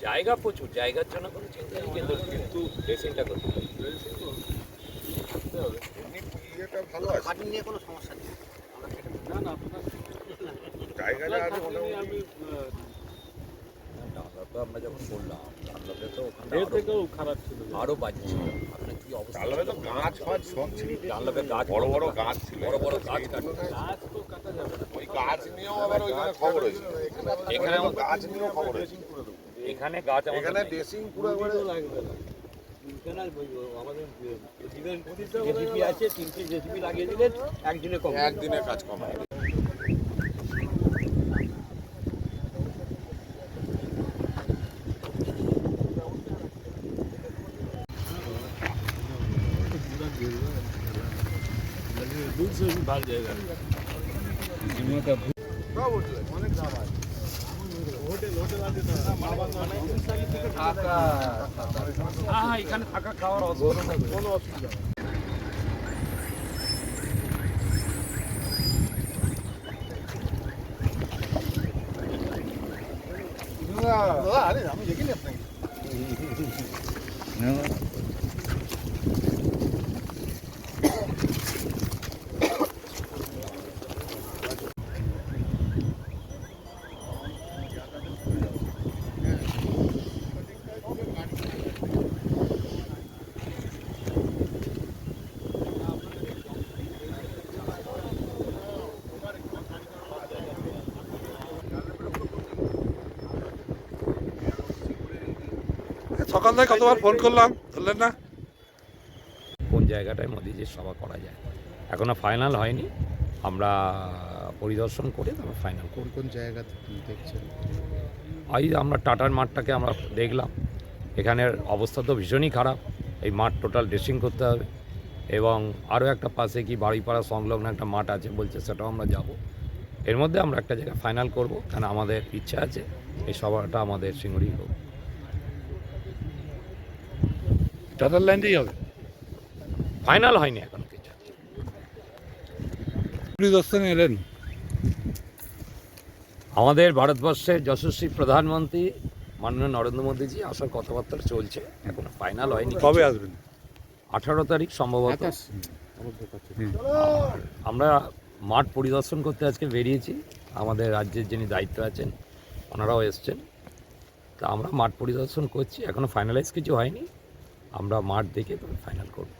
জায়গা প্রচুর, জায়গার জন্য কোনো চিন্তা নেই, কিন্তু ড্রেসিংটা করতে হবে। ভালো আছে, খাটি নিয়ে কোনো সমস্যা নেই। না না, জায়গাটা আছে মোটামুটি। আমরা যখন বললাম তো থেকেও খারাপ ছিল, আরো বাজে ছিল। আপনার কি অবস্থা? তো গাছ ফাছ সব ছিল, গাছ বড় বড় গাছ ছিল, বড় বড় গাছ গাছ তো কাটা যাবে না। ওই গাছ নিয়েও আবার ওইখানে খবর হয়েছিল, এখানে গাছ নিয়েও খবর হয়েছিল। এখানে গাছ এখানে ড্রেসিং পুরো লাগবে না। আমাদের জেসিপি আছে, 3টে জেসিপি লাগিয়ে দিলেন, একদিনে কাজ কম হয়। ভালো জায়গা এখানে থাকা খাওয়ার কোনো অসুবিধা নেই। আমি দেখিনি আপনাকে। সকাল থেকে কতবার ফোন করলাম, ধরলেন না। কোন জায়গাটায় মোদিজির সভা করা যায় এখনো ফাইনাল হয়নি, আমরা পরিদর্শন করে তারপর ফাইনাল করব। কোন জায়গা দেখছেন? আমরা টাটার মাঠটাকে আমরা দেখলাম, এখানের অবস্থা তো ভীষণই খারাপ। এই মাঠ টোটাল ড্রেসিং করতে হবে, এবং আরও একটা পাশে কি বাড়িপাড়া সংলগ্ন একটা মাঠ আছে বলছে, সেটাও আমরা যাব। এর মধ্যে আমরা একটা জায়গায় ফাইনাল করব, কারণ আমাদের ইচ্ছা আছে এই সভাটা আমাদের সিঙ্গুরি হোক। টাটার ল্যান্ডেই হবে, ফাইনাল হয়নি এখন কিছু। পরিদর্শনে এলেন আমাদের ভারতবর্ষের যশস্বী প্রধানমন্ত্রী মাননীয় নরেন্দ্র মোদীজি আসার কথাবার্তা চলছে, এখনো ফাইনাল হয়নি। কবে আসবেন? 18 তারিখ সম্ভবত। আর আমরা মাঠ পরিদর্শন করতে আজকে বেরিয়েছি, আমাদের রাজ্যের যিনি দায়িত্ব আছেন ওনারাও এসছেন, তা আমরা মাঠ পরিদর্শন করছি, এখনো ফাইনালাইজ কিছু হয়নি। আমরা মাঠ দেখে তবে ফাইনাল করব।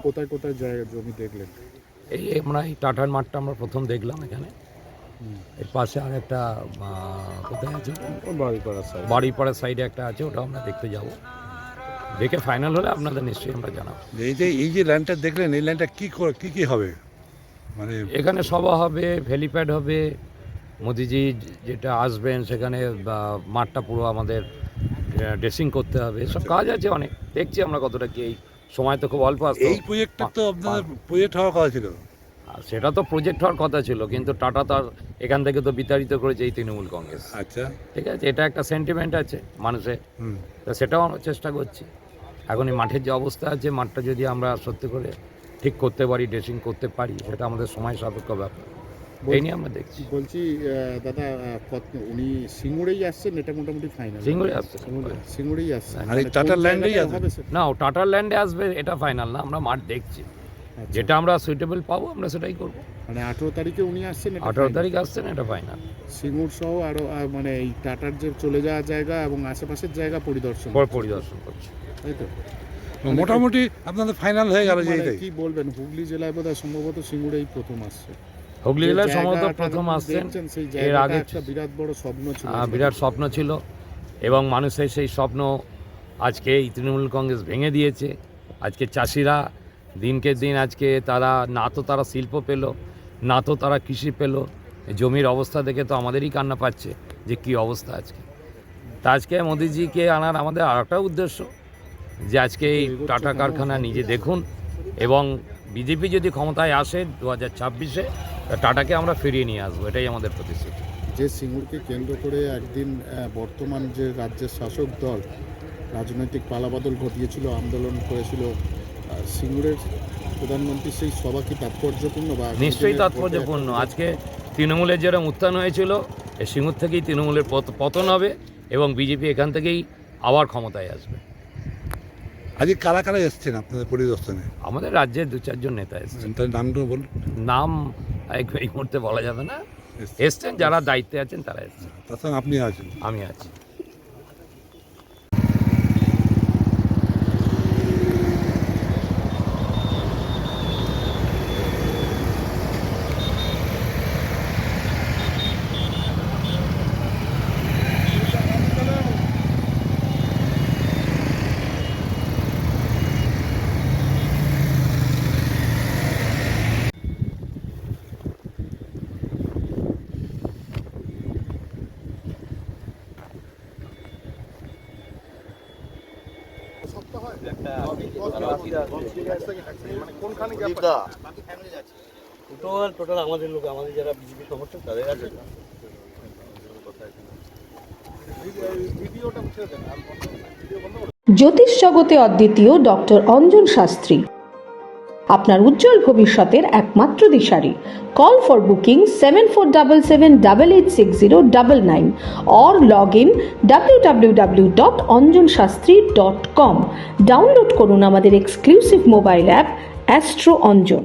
কোথায় কোথায় জায়গা জমি দেখলেন? আমরা এই টাটার মাঠটা আমরা প্রথম দেখলাম, এখানে এর পাশে আর একটা কোথায় আছে, বাড়িপাড়ার সাইডে একটা আছে, ওটা আমরা দেখতে যাব। দেখে ফাইনাল হলে আপনাদের নিশ্চয়ই আমরা জানাবো। এই যে ল্যান্ডটা দেখলেন, এই ল্যান্ডটা কি হবে? মানে এখানে সভা হবে, হেলিপ্যাড হবে, মোদিজি যেটা আসবেন সেখানে মাঠটা পুরো আমাদের ড্রেসিং করতে হবে, সব কাজ আছে অনেক। দেখছি আমরা কতটা কি, এই সময় তো খুব অল্প আসছে। এই প্রজেক্টটা তো আপনাদের প্রজেক্ট হওয়ার কথা ছিল। সেটা তো প্রজেক্ট হওয়ার কথা ছিল, কিন্তু টাটা তার এখান থেকে তো বিতাড়িত করেছে এই তৃণমূল কংগ্রেস। আচ্ছা, ঠিক আছে, এটা একটা সেন্টিমেন্ট আছে মানুষের, তো সেটাও আমরা চেষ্টা করছি। এখন এই মাঠের যে অবস্থা আছে, মাঠটা যদি আমরা সত্যি করে ঠিক করতে পারি, ড্রেসিং করতে পারি, সেটা আমাদের সময় সাপেক্ষ ব্যাপার, এই নিয়ে আমরা দেখছি। বলছি দাদা, উনি সিঙ্গুরেই আসছেন, এটা মোটামুটি ফাইনাল? সিঙ্গুরে আসছে, সিঙ্গুরেই আসছে। আর এই টাটার ল্যান্ডেই আসবে না, ও টাটার ল্যান্ডে আসবে, এটা ফাইনাল না, আমরা মাঠ দেখছি, যেটা আমরা সুইটেবল পাবো আমরা সেটাই করবো। মানে 18 তারিখে উনি আসছেন, 18 তারিখ আসছেন, এটা ফাইনাল। সিঙ্গুর সহ আরো মানে এই টাটার যে চলে যাওয়ার জায়গা এবং আশেপাশের জায়গা পরিদর্শন করছি, তাই তো? মোটামুটি আপনাদের ফাইনাল হয়ে গেল। যে কি বলবেন, হুগলি জেলায় বোধহয় সম্ভবত সিঙ্গুরেই প্রথম আসছে। হুগলি জেলায় সম্ভবত প্রথম আসছেন। এর আগে একটা বিরাট বড় স্বপ্ন ছিল, বিরাট স্বপ্ন ছিল, এবং মানুষের সেই স্বপ্ন আজকে এই তৃণমূল কংগ্রেস ভেঙে দিয়েছে। আজকে চাষিরা দিনকে দিন আজকে তারা না তো তারা শিল্প পেল, না তো তারা কৃষি পেল। জমির অবস্থা দেখে তো আমাদেরই কান্না পাচ্ছে যে কী অবস্থা আজকে। তা আজকে মোদিজিকে আনার আমাদের আর একটা উদ্দেশ্য, যে আজকে এই টাটা কারখানা নিজে দেখুন, এবং বিজেপি যদি ক্ষমতায় আসে 2026-এ, টাটাকে আমরা ফিরিয়ে নিয়ে আসবো, এটাই আমাদের প্রতিশ্রুতি। যে সিঙ্গুরকে কেন্দ্র করে একদিন বর্তমান যে রাজ্যের শাসক দল রাজনৈতিক পালাবদল ঘটিয়েছিল, আন্দোলন করেছিল, সিঙ্গুরের প্রধানমন্ত্রীর সেই সভা কি তাৎপর্যপূর্ণ বা নিশ্চয়ই তাৎপর্যপূর্ণ। আজকে তৃণমূলের যেরকম উত্থান হয়েছিল, এই সিঙ্গুর থেকেই তৃণমূলের পতন হবে এবং বিজেপি এখান থেকেই আবার ক্ষমতায় আসবে। আজকে কারা কারা এসছেন আপনাদের পরিদর্শনে? আমাদের রাজ্যের 2-4 জন নেতা এসছেন, তার নামগুলো বলুন। নাম এই মুহূর্তে বলা যাবে না। এসছেন যারা দায়িত্বে আছেন তারা এসছেন, তার সঙ্গে আপনি আছেন। আমি আছি। টোটাল আমাদের লোক, আমাদের যারা বিজেপি সমর্থক তাদের আছে। জ্যোতিষ জগতে অদ্বিতীয় ডক্টর অঞ্জন শাস্ত্রী আপনার উজ্জ্বল ভবিষ্যতের একমাত্র দিশারি। Call for booking 7477886099 or log in www.anjanshastri.com। Download করুন আমাদের exclusive mobile app astro Anjan.